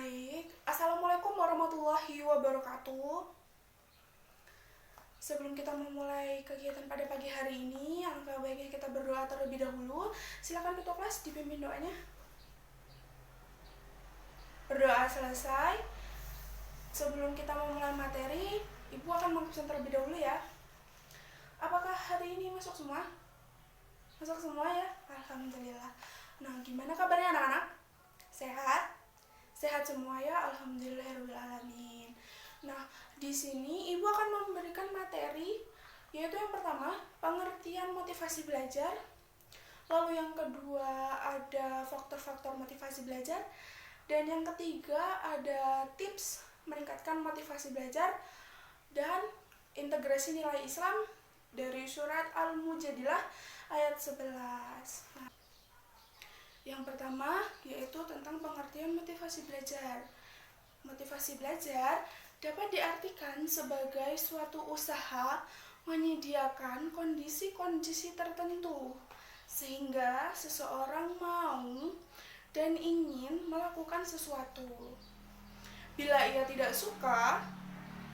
Baik, Assalamualaikum warahmatullahi wabarakatuh. Sebelum kita memulai kegiatan pada pagi hari ini, alangkah baiknya kita berdoa terlebih dahulu. Silakan ketua kelas dipimpin doanya. Berdoa selesai. Sebelum kita memulai materi, Ibu akan mengabsen terlebih dahulu ya. Apakah hari ini masuk semua? Masuk semua ya? Alhamdulillah. Nah, gimana kabarnya anak-anak? Sehat? Sehat semua ya, alhamdulillahirobbilalamin. Nah, di sini Ibu akan memberikan materi, yaitu yang pertama, pengertian motivasi belajar. Lalu yang kedua ada faktor-faktor motivasi belajar. Dan yang ketiga ada tips meningkatkan motivasi belajar dan integrasi nilai Islam dari surat Al-Mujadilah ayat 11. Nah, yang pertama yaitu tentang pengertian motivasi belajar. Motivasi belajar dapat diartikan sebagai suatu usaha menyediakan kondisi-kondisi tertentu sehingga seseorang mau dan ingin melakukan sesuatu. Bila ia tidak suka,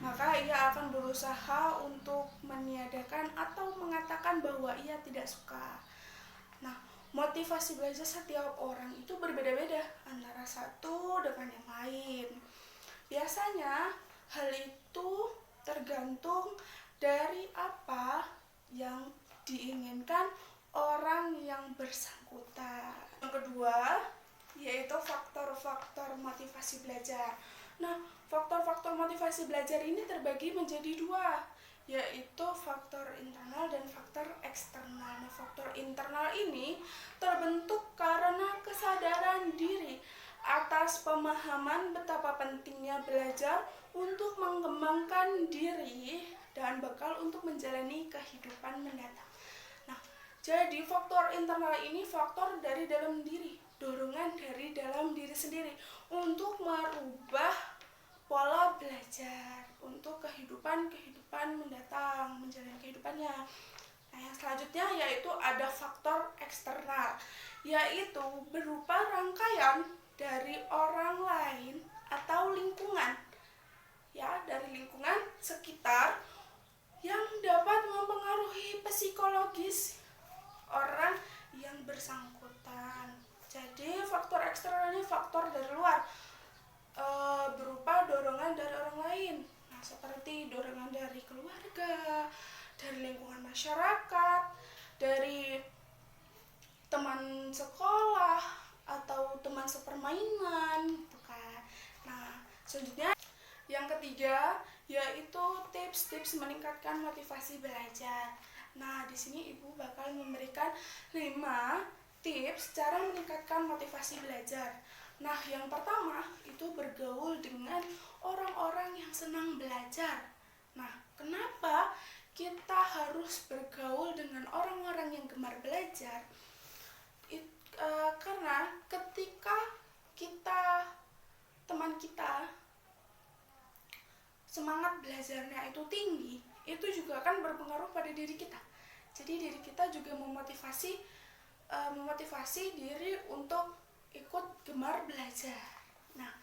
maka ia akan berusaha untuk meniadakan atau mengatakan bahwa ia tidak suka. Nah, motivasi belajar setiap orang itu berbeda-beda antara satu dengan yang lain. Biasanya hal itu tergantung dari apa yang diinginkan orang yang bersangkutan. Yang kedua, yaitu faktor-faktor motivasi belajar. Nah, faktor-faktor motivasi belajar ini terbagi menjadi dua, yaitu faktor internal dan faktor eksternal. Nah, faktor internal ini terbentuk karena kesadaran diri atas pemahaman betapa pentingnya belajar untuk mengembangkan diri dan bekal untuk menjalani kehidupan mendatang. Nah, jadi faktor internal ini faktor dari dalam diri, dorongan dari dalam diri sendiri untuk merubah pola belajar untuk kehidupan mendatang, menjalani kehidupannya. Nah, yang selanjutnya yaitu ada faktor eksternal, yaitu berupa rangkaian dari orang lain atau lingkungan, ya, dari lingkungan sekitar yang dapat mempengaruhi psikologis orang yang bersangkutan. Jadi faktor eksternal ini faktor dari luar, berupa dorongan dari orang lain. Nah, seperti dorongan dari keluarga, dari lingkungan masyarakat, dari teman sekolah atau teman sepermainan, gitu kan. Nah, selanjutnya yang ketiga yaitu tips-tips meningkatkan motivasi belajar. Nah, di sini Ibu bakal memberikan 5 tips cara meningkatkan motivasi belajar. Nah, yang pertama itu bergaul dengan orang-orang yang senang belajar. Nah, kenapa kita harus bergaul dengan orang-orang yang gemar belajar? Karena ketika teman kita semangat belajarnya itu tinggi, itu juga akan berpengaruh pada diri kita. Jadi diri kita juga memotivasi diri untuk ikut gemar belajar. Nah,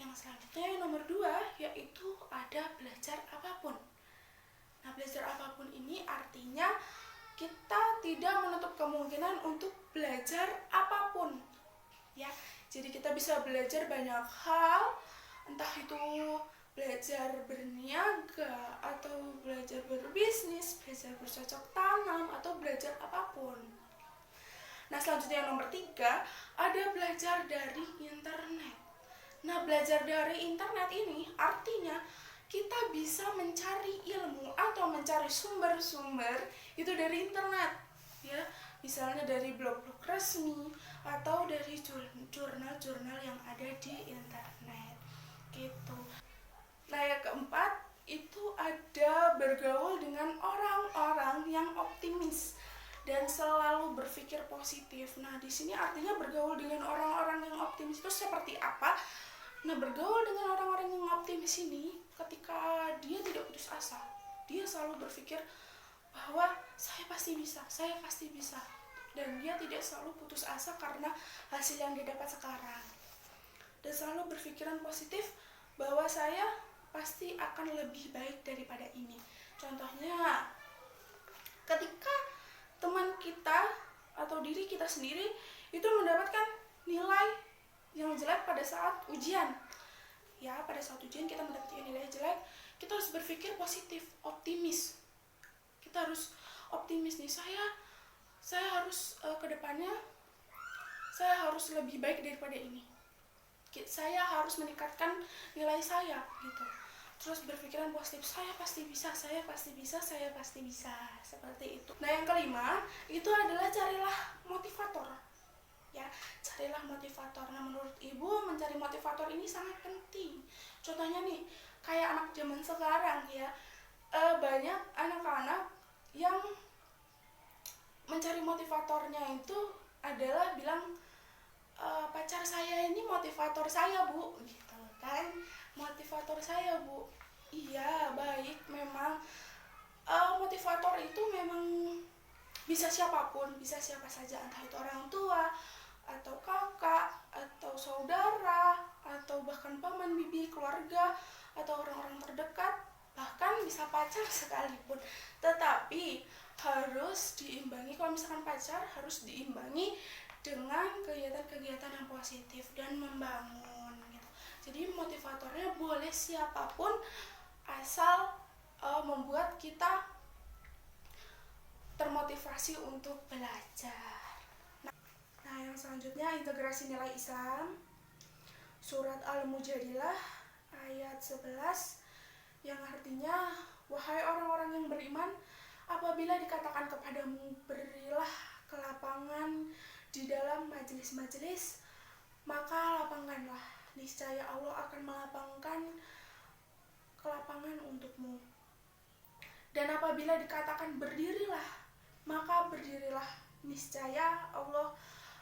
yang selanjutnya yang nomor 2 yaitu ada belajar apapun. Nah, belajar apapun ini artinya kita tidak menutup kemungkinan untuk belajar apapun, ya. Jadi kita bisa belajar banyak hal, entah itu belajar berniaga atau belajar berbisnis, belajar bercocok tanam atau belajar apapun. Nah, selanjutnya yang nomor 3 ada belajar dari internet. Nah, belajar dari internet ini artinya kita bisa mencari ilmu atau mencari sumber-sumber itu dari internet, ya. Misalnya dari blog-blog resmi atau dari jurnal-jurnal yang ada di internet, gitu. Nah, yang keempat itu ada bergaul dengan orang-orang yang optimis dan selalu berpikir positif. Nah, di sini artinya bergaul dengan orang-orang yang optimis itu seperti apa? Nah, bergaul dengan orang-orang yang optimis ini ketika dia tidak putus asa, dia selalu berpikir bahwa saya pasti bisa, dan dia tidak selalu putus asa karena hasil yang dia dapat sekarang. Dan dan selalu berpikiran positif bahwa saya pasti akan lebih baik daripada ini. Contohnya, ketika teman kita atau diri kita sendiri itu mendapatkan nilai yang jelek pada saat ujian. Ya, pada saat ujian kita mendapatkan nilai jelek, kita harus berpikir positif, optimis. Kita harus optimis nih, saya harus ke depannya saya harus lebih baik daripada ini. Saya harus meningkatkan nilai saya gitu. Terus berpikiran positif, saya pasti bisa, saya pasti bisa, saya pasti bisa. Seperti itu. Nah, yang kelima, itu adalah carilah motivator. Ya, carilah motivator. Nah, menurut Ibu mencari motivator ini sangat penting. Contohnya nih, kayak anak zaman sekarang ya, banyak anak-anak yang mencari motivatornya itu adalah bilang, pacar saya ini motivator saya, Bu, gitu kan. Motivator saya, Bu. Iya, baik, memang motivator itu memang bisa siapapun, bisa siapa saja, entah itu orang tua atau kakak atau saudara atau bahkan paman, bibi, keluarga atau orang-orang terdekat, bahkan bisa pacar sekalipun. Tetapi harus diimbangi, kalau misalkan pacar harus diimbangi dengan kegiatan-kegiatan yang positif dan membangun gitu. Jadi motivatornya boleh siapapun asal membuat kita termotivasi untuk belajar. Nah, yang selanjutnya integrasi nilai Islam. Surat Al-Mujadilah ayat 11 yang artinya, wahai orang-orang yang beriman, apabila dikatakan kepadamu berilah kelapangan di dalam majelis-majelis, maka lapangkanlah, niscaya Allah akan melapangkan kelapangan untukmu. Dan apabila dikatakan berdirilah, maka berdirilah, niscaya Allah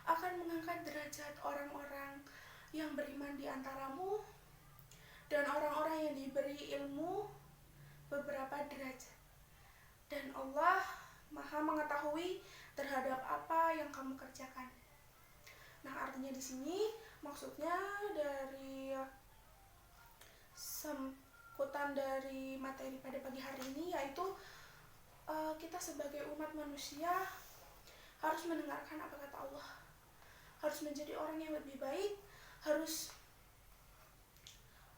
akan mengangkat derajat orang-orang yang beriman di antaramu dan orang-orang yang diberi ilmu beberapa derajat. Dan Allah Maha mengetahui terhadap apa yang kamu kerjakan. Nah, artinya di sini maksudnya dari sangkutan dari materi pada pagi hari ini, yaitu kita sebagai umat manusia harus mendengarkan apa kata Allah, harus menjadi orang yang lebih baik, harus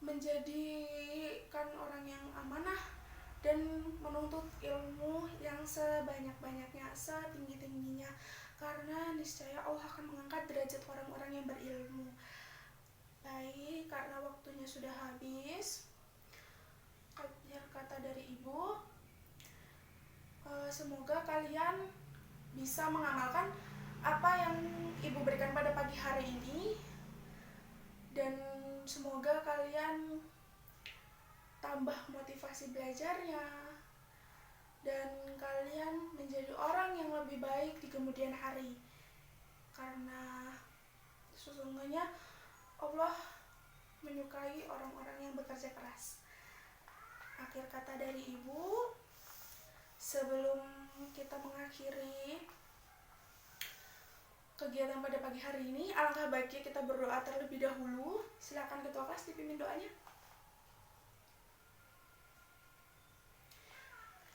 menjadikan orang yang amanah dan menuntut ilmu yang sebanyak-banyaknya, setinggi-tingginya, karena niscaya Allah akan mengangkat derajat orang-orang yang berilmu. Baik, karena waktunya sudah habis, akhir kata dari Ibu, semoga kalian bisa mengamalkan apa yang Ibu berikan pada pagi hari ini, dan semoga kalian tambah motivasi belajarnya dan kalian menjadi orang yang lebih baik di kemudian hari, karena sesungguhnya Allah menyukai orang-orang yang bekerja keras. Akhir kata dari Ibu, sebelum kita mengakhiri kegiatan pada pagi hari ini, alangkah baiknya kita berdoa terlebih dahulu. Silakan ketua kelas dipimpin doanya.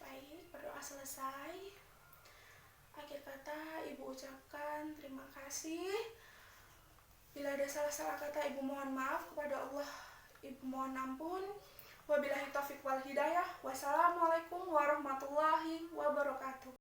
Baik, berdoa selesai. Akhir kata Ibu ucapkan terima kasih. Bila ada salah-salah kata, Ibu mohon maaf. Kepada Allah Ibu mohon ampun. Wabillahi taufiq wal hidayah. Wassalamualaikum warahmatullahi wabarakatuh.